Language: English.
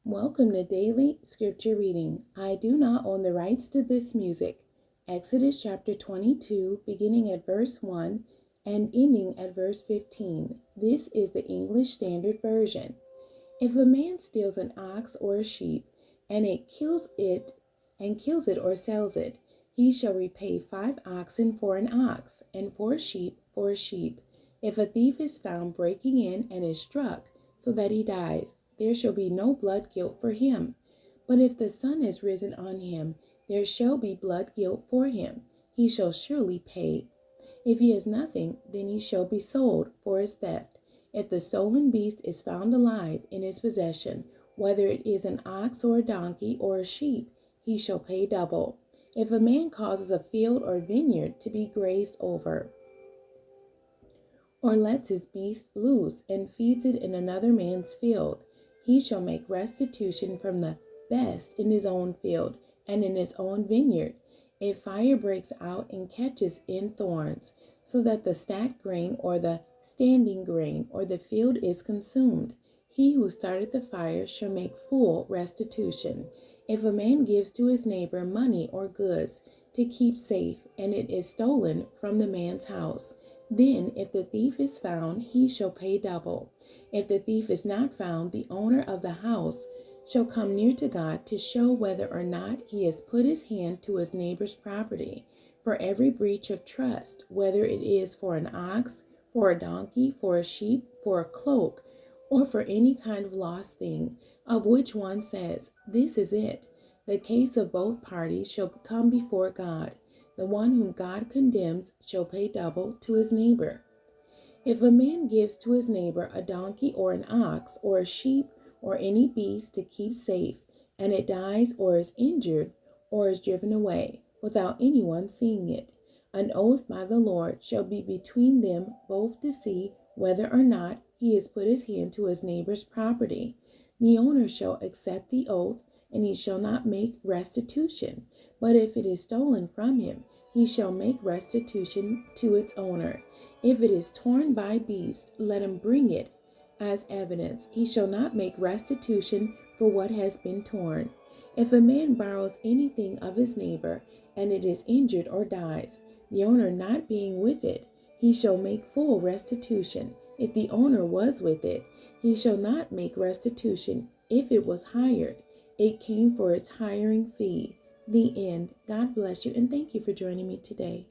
Welcome to Daily Scripture Reading. I do not own the rights to this music. Exodus chapter 22, beginning at verse 1 and ending at verse 15. This is the English Standard Version. If a man steals an ox or a sheep, and kills it or sells it, he shall repay 5 oxen for an ox, and 4 sheep for a sheep. If a thief is found breaking in and is struck, so that he dies, there shall be no blood guilt for him. But if the sun is risen on him, there shall be blood guilt for him. He shall surely pay. If he has nothing, then he shall be sold for his theft. If the stolen beast is found alive in his possession, whether it is an ox or a donkey or a sheep, he shall pay double. If a man causes a field or vineyard to be grazed over, or lets his beast loose and feeds it in another man's field, he shall make restitution from the best in his own field and in his own vineyard. If fire breaks out and catches in thorns, so that the stacked grain or the standing grain or the field is consumed, he who started the fire shall make full restitution. If a man gives to his neighbor money or goods to keep safe, and it is stolen from the man's house, then if the thief is found, he shall pay double. If the thief is not found, the owner of the house shall come near to God to show whether or not he has put his hand to his neighbor's property. For every breach of trust, whether it is for an ox, for a donkey, for a sheep, for a cloak, or for any kind of lost thing, of which one says, "This is it," the case of both parties shall come before God. The one whom God condemns shall pay double to his neighbor. If a man gives to his neighbor a donkey or an ox or a sheep or any beast to keep safe, and it dies or is injured or is driven away, without anyone seeing it, an oath by the Lord shall be between them both to see whether or not he has put his hand to his neighbor's property. The owner shall accept the oath, and he shall not make restitution. But if it is stolen from him, he shall make restitution to its owner. If it is torn by beasts, let him bring it as evidence. He shall not make restitution for what has been torn. If a man borrows anything of his neighbor, and it is injured or dies, the owner not being with it, he shall make full restitution. If the owner was with it, he shall not make restitution. If it was hired, it came for its hiring fee. The end. God bless you, and thank you for joining me today.